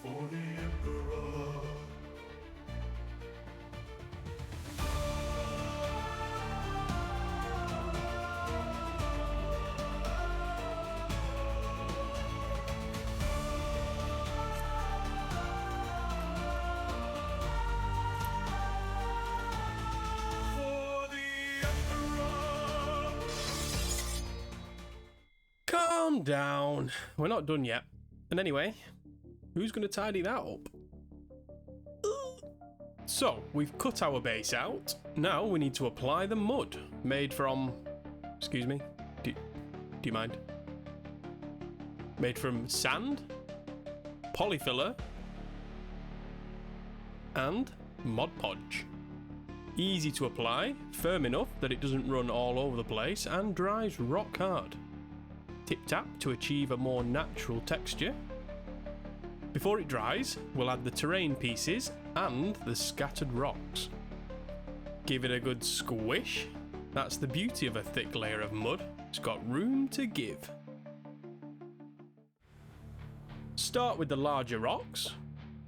for the Emperor. For the Emperor. Calm down. We're not done yet. And anyway, who's going to tidy that up? So, we've cut our base out. Now we need to apply the mud made from... Excuse me? Do you mind? Made from sand, polyfiller, and Mod Podge. Easy to apply, firm enough that it doesn't run all over the place, and dries rock hard. Tip tap to achieve a more natural texture. Before it dries, we'll add the terrain pieces and the scattered rocks. Give it a good squish. That's the beauty of a thick layer of mud. It's got room to give. Start with the larger rocks.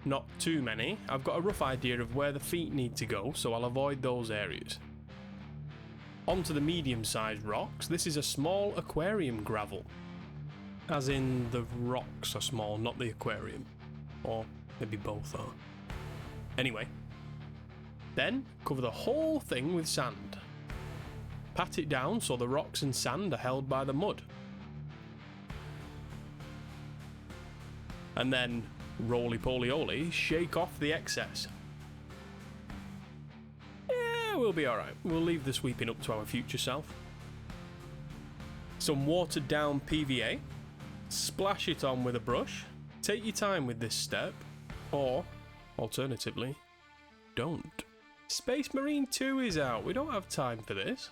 Not too many. I've got a rough idea of where the feet need to go, so I'll avoid those areas. Onto the medium-sized rocks. This is a small aquarium gravel. As in, the rocks are small, not the aquarium. Or maybe both are. Anyway. Then, cover the whole thing with sand. Pat it down so the rocks and sand are held by the mud. And then, roly-poly-oly, shake off the excess. We'll be alright. We'll leave the sweeping up to our future self. Some watered down PVA. Splash it on with a brush. Take your time with this step. Or, alternatively, don't. Space Marine 2 is out. We don't have time for this.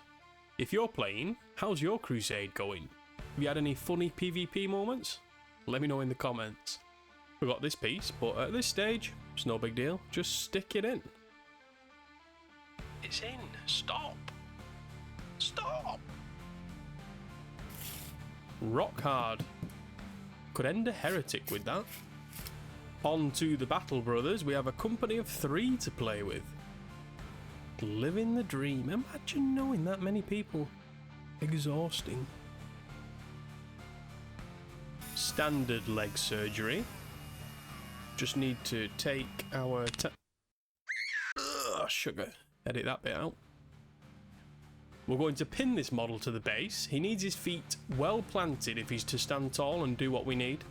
If you're playing, how's your crusade going? Have you had any funny PvP moments? Let me know in the comments. Forgot this piece, but at this stage, it's no big deal. Just stick it in. It's in. Stop. Stop. Rock hard. Could end a heretic with that. On to the Battle Brothers. We have a company of 3 to play with. Living the dream. Imagine knowing that many people. Exhausting. Standard leg surgery. Just need to take our... sugar. Edit that bit out. We're going to pin this model to the base. He needs his feet well planted if he's to stand tall and do what we need.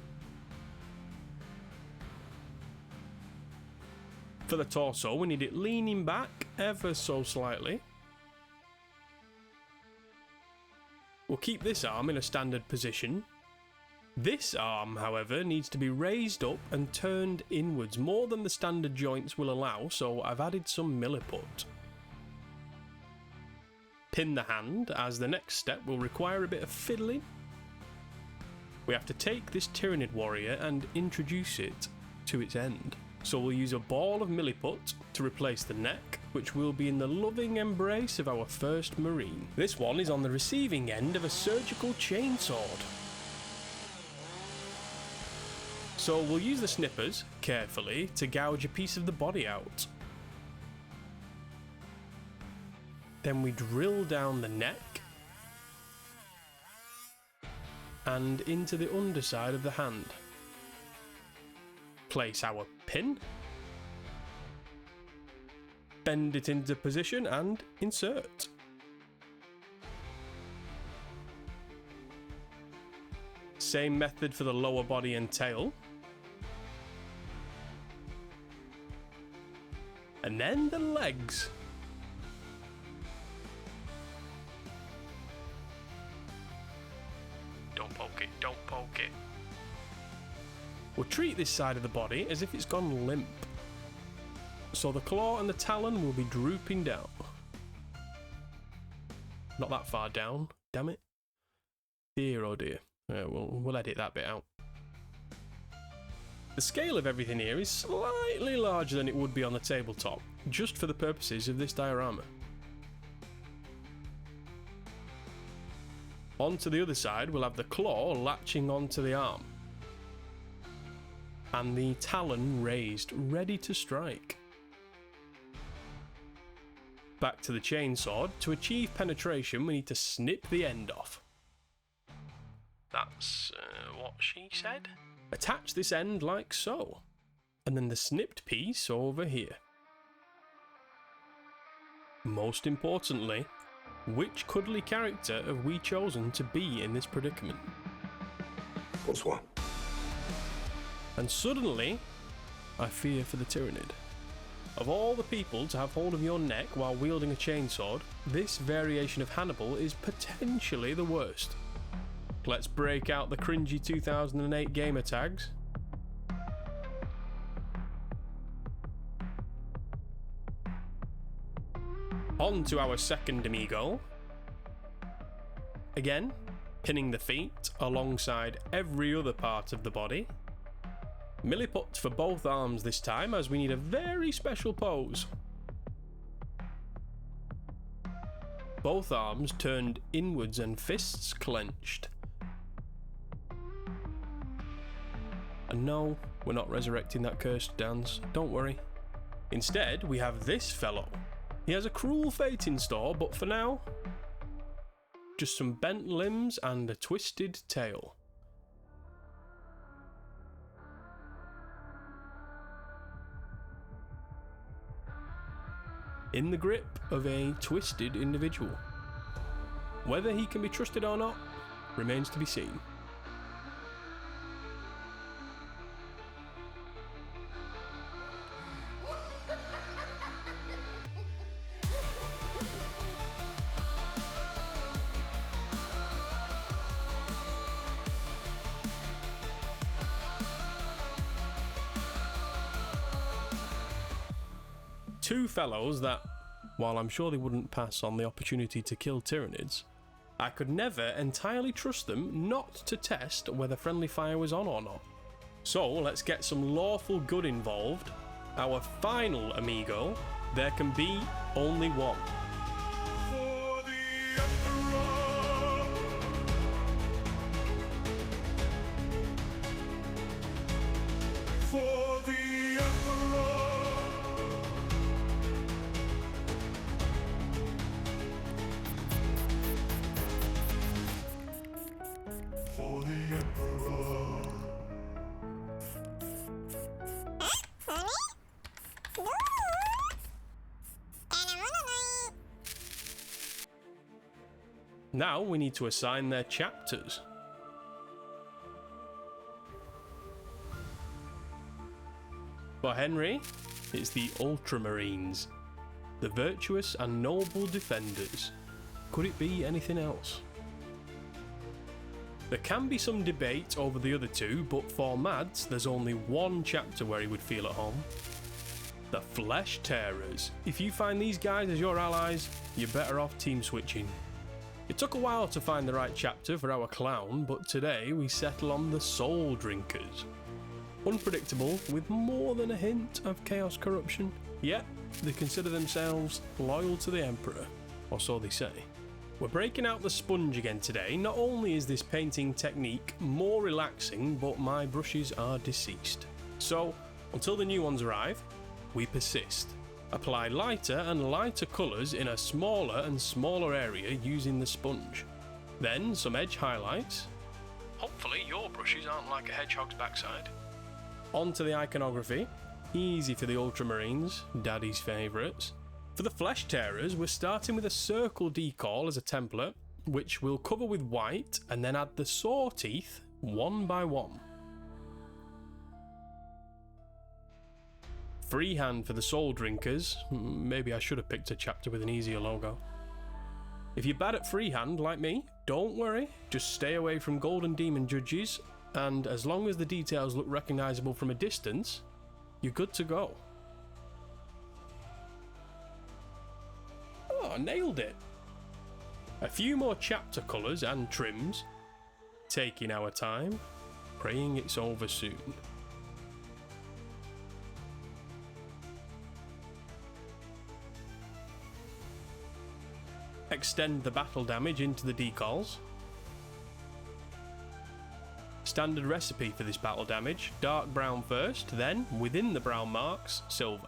For the torso, we need it leaning back ever so slightly. We'll keep this arm in a standard position. This arm, however, needs to be raised up and turned inwards more than the standard joints will allow, so I've added some milliput. Pin the hand, as the next step will require a bit of fiddling. We have to take this Tyranid warrior and introduce it to its end. So we'll use a ball of milliput to replace the neck, which will be in the loving embrace of our first marine. This one is on the receiving end of a surgical chainsword. So we'll use the snippers, carefully, to gouge a piece of the body out. Then we drill down the neck and into the underside of the hand. Place our pin, bend it into position and insert. Same method for the lower body and tail. And then the legs. Don't poke it, don't poke it. We'll treat this side of the body as if it's gone limp. So the claw and the talon will be drooping down. Not that far down, damn it. Dear oh dear. We'll edit that bit out. The scale of everything here is slightly larger than it would be on the tabletop, just for the purposes of this diorama. Onto the other side, we'll have the claw latching onto the arm. and the talon raised, ready to strike. Back to the chainsword. To achieve penetration, we need to snip the end off. That's what she said. Attach this end like so, and then the snipped piece over here. Most importantly, which cuddly character have we chosen to be in this predicament? Bonsoir. And suddenly, I fear for the Tyranid. Of all the people to have hold of your neck while wielding a chainsword, this variation of Hannibal is potentially the worst. Let's break out the cringy 2008 gamer tags. On to our second amigo. Again, pinning the feet alongside every other part of the body. Milliput for both arms this time, as we need a very special pose. Both arms turned inwards and fists clenched. And no, we're not resurrecting that cursed dance, don't worry. Instead, we have this fellow. He has a cruel fate in store, but for now, just some bent limbs and a twisted tail. In the grip of a twisted individual. Whether he can be trusted or not remains to be seen. Two fellows that, while I'm sure they wouldn't pass on the opportunity to kill Tyraneeds, I could never entirely trust them not to test whether friendly fire was on or not. So let's get some Lawful Good involved. Our final amigo, there can be only one. For the Emperor. For the Emperor. For the Emperor. Now we need to assign their chapters. For Henry, it's the Ultramarines, the virtuous and noble defenders. Could it be anything else? There can be some debate over the other two, but for Mads, there's only one chapter where he would feel at home. The Flesh Tearers. If you find these guys as your allies, you're better off team switching. It took a while to find the right chapter for our clown, but today we settle on the Soul Drinkers. Unpredictable, with more than a hint of chaos corruption, yet they consider themselves loyal to the Emperor, or so they say. We're breaking out the sponge again today. Not only is this painting technique more relaxing, but my brushes are deceased. So, until the new ones arrive, we persist. Apply lighter and lighter colours in a smaller and smaller area using the sponge. Then some edge highlights. Hopefully your brushes aren't like a hedgehog's backside. Onto the iconography. Easy for the Ultramarines, Daddy's favourites. For the Flesh Tearers, we're starting with a circle decal as a template, which we'll cover with white and then add the saw teeth one by one. Freehand for the Soul Drinkers. Maybe I should have picked a chapter with an easier logo. If you're bad at freehand like me, don't worry, just stay away from Golden Demon judges, and as long as the details look recognisable from a distance, you're good to go. Oh, nailed it! A few more chapter colours and trims. Taking our time, praying it's over soon. Extend the battle damage into the decals. standard recipe for this battle damage: dark brown first, then, within the brown marks, silver.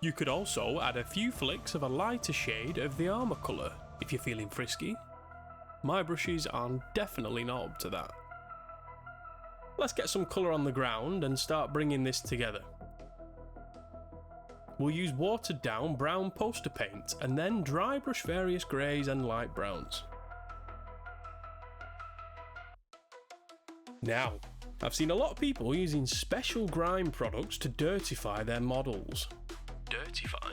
You could also add a few flicks of a lighter shade of the armour colour, if you're feeling frisky. My brushes are definitely not up to that. Let's get some colour on the ground and start bringing this together. We'll use watered down brown poster paint and then dry brush various greys and light browns. Now, I've seen a lot of people using special grime products to dirtify their models. Dirtify?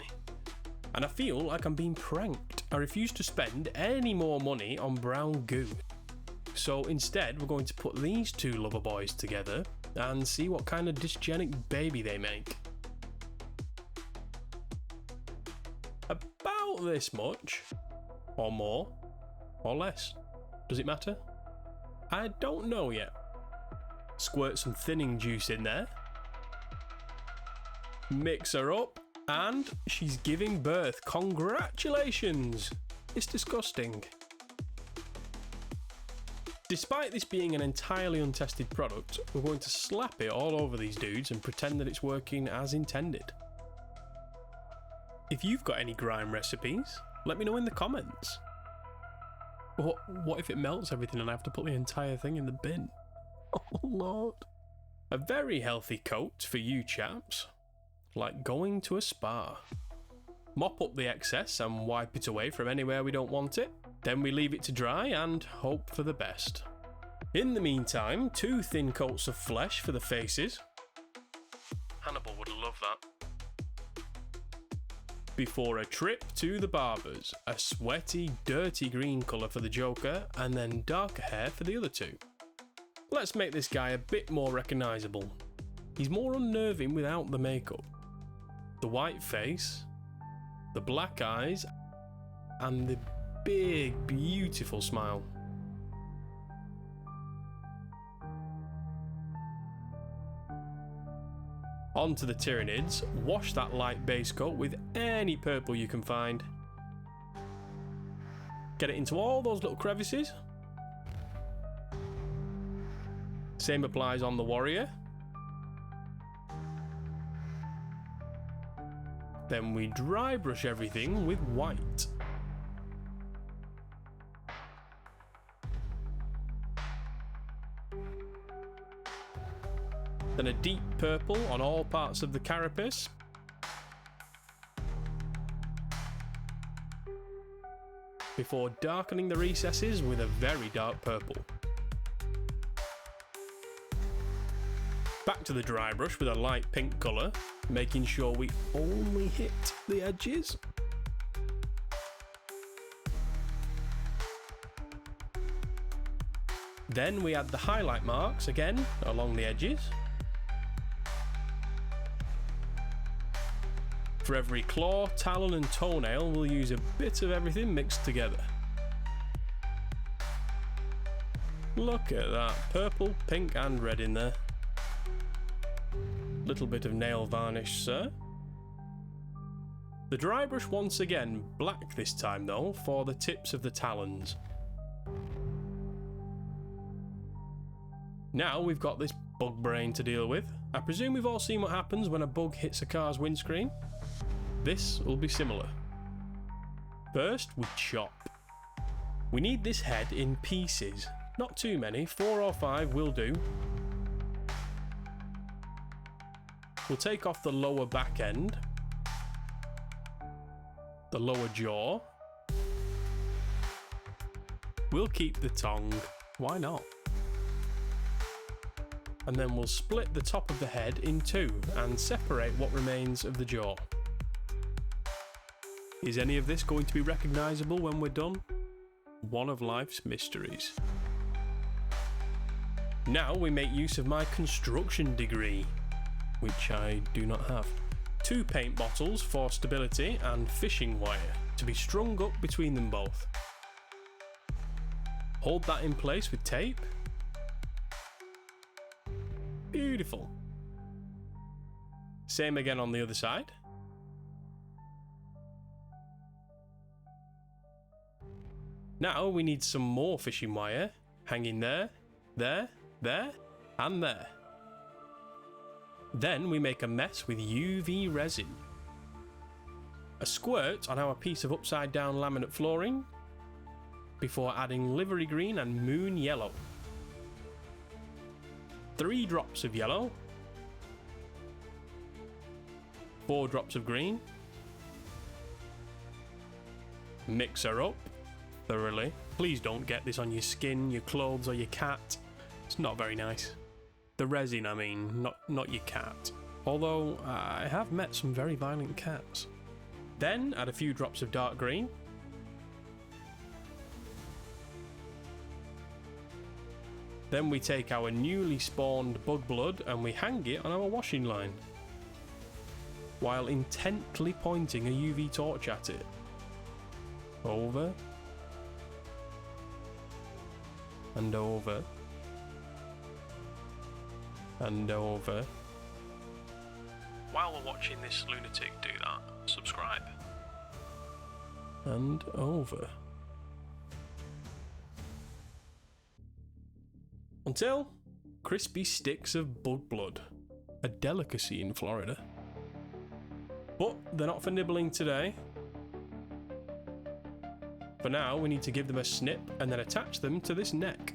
And I feel like I'm being pranked. I refuse to spend any more money on brown goo. So instead, we're going to put these two lover boys together and see what kind of dysgenic baby they make. About this much, or more, or less. Does it matter? I don't know yet. Squirt some thinning juice in there. Mix her up, and she's giving birth. Congratulations! It's disgusting. Despite this being an entirely untested product, we're going to slap it all over these dudes and pretend that it's working as intended. If you've got any grime recipes, let me know in the comments. What if it melts everything and I have to put the entire thing in the bin? Oh lord. A very healthy coat for you chaps. Like going to a spa. Mop up the excess and wipe it away from anywhere we don't want it. Then we leave it to dry and hope for the best. In the meantime, 2 thin coats of flesh for the faces. Hannibal would love that. Before a trip to the barber's, a sweaty, dirty green colour for the Joker, and then darker hair for the other 2. Let's make this guy a bit more recognisable. He's more unnerving without the makeup. The white face, the black eyes, and the big, beautiful smile. Onto the Tyraneeds, wash that light base coat with any purple you can find. Get it into all those little crevices. Same applies on the warrior. Then we dry brush everything with white. Then a deep purple on all parts of the carapace. Before darkening the recesses with a very dark purple. Back to the dry brush with a light pink colour, making sure we only hit the edges. Then we add the highlight marks again along the edges. For every claw, talon and toenail, we'll use a bit of everything mixed together. Look at that, purple, pink and red in there. Little bit of nail varnish, sir. The dry brush once again, black this time though, for the tips of the talons. Now we've got this bug brain to deal with. I presume we've all seen what happens when a bug hits a car's windscreen. This will be similar. First, we chop. We need this head in pieces. Not too many, 4 or 5 will do. We'll take off the lower back end, the lower jaw. We'll keep the tongue, why not? And then we'll split the top of the head in 2 and separate what remains of the jaw. Is any of this going to be recognisable when we're done? One of life's mysteries. Now we make use of my construction degree, which I do not have. 2 paint bottles for stability and fishing wire to be strung up between them both. Hold that in place with tape. Beautiful. Same again on the other side. Now we need some more fishing wire hanging there, there, there, And there. Then we make a mess with UV resin. A squirt on our piece of upside down laminate flooring before adding livery green and moon yellow. 3 drops of yellow. 4 drops of green. Mix her up thoroughly. Please don't get this on your skin, your clothes or your cat. It's not very nice. The resin, I mean, not your cat. Although I have met some very violent cats. Then add a few drops of dark green. Then we take our newly spawned bug blood and we hang it on our washing line, while intently pointing a UV torch at it. Over. And over. And over. While we're watching this lunatic do that, subscribe. And over. Until crispy sticks of bug blood, a delicacy in Florida. But they're not for nibbling today. For now, we need to give them a snip and then attach them to this neck.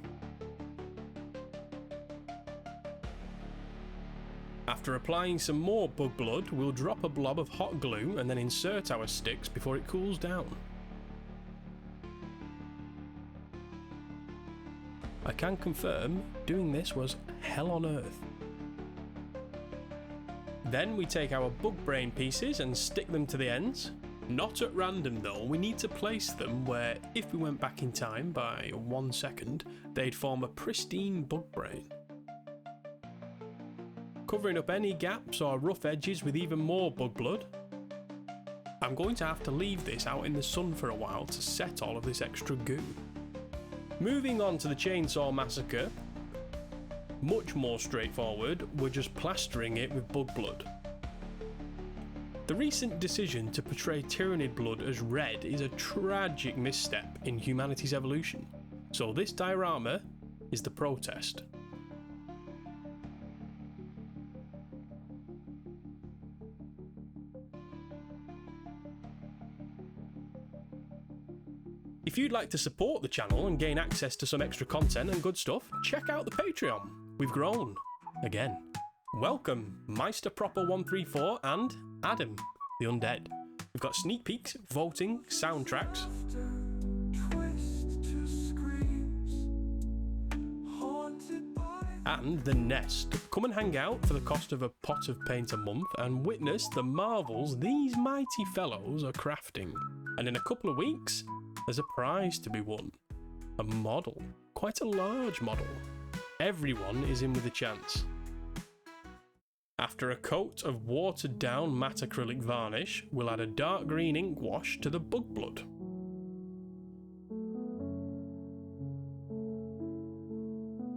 After applying some more bug blood, we'll drop a blob of hot glue and then insert our sticks before it cools down. I can confirm doing this was hell on earth. Then we take our bug brain pieces and stick them to the ends. Not at random though, we need to place them where, if we went back in time by 1 second, they'd form a pristine bug brain. Covering up any gaps or rough edges with even more bug blood. I'm going to have to leave this out in the sun for a while to set all of this extra goo. Moving on to the chainsaw massacre, much more straightforward, we're just plastering it with bug blood. The recent decision to portray Tyranid blood as red is a tragic misstep in humanity's evolution, so this diorama is the protest. If you'd like to support the channel and gain access to some extra content and good stuff, check out the Patreon. We've grown. Again. Welcome, MeisterProper134 and Adam, the Undead. We've got sneak peeks, voting, soundtracks. And The Nest. Come and hang out for the cost of a pot of paint a month and witness the marvels these mighty fellows are crafting. And in a couple of weeks, there's a prize to be won. A model. Quite a large model. Everyone is in with a chance. After a coat of watered down matte acrylic varnish, we'll add a dark green ink wash to the bug blood.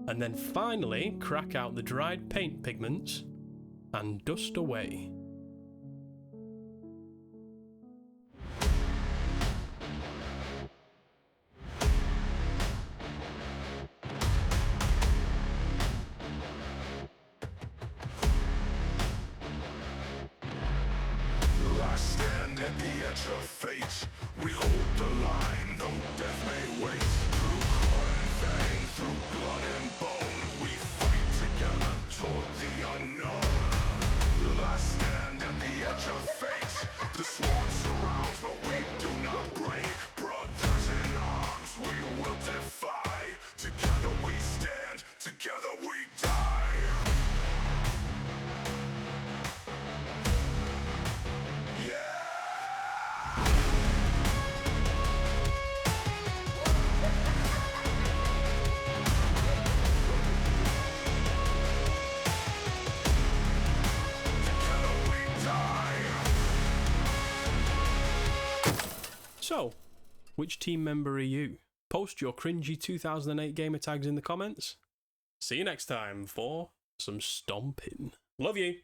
And then finally crack out the dried paint pigments and dust away. At the edge of fate, we hold the line, though death may wait. Through claw and fang, through blood and bone, we fight together toward the unknown. Last stand at the edge of fate. The sworn surrounds, but we do not break. Brothers in arms, we will defy. Together we stand, together we die. So, which team member are you? Post your cringy 2008 gamer tags in the comments. See you next time for some stomping. Love you!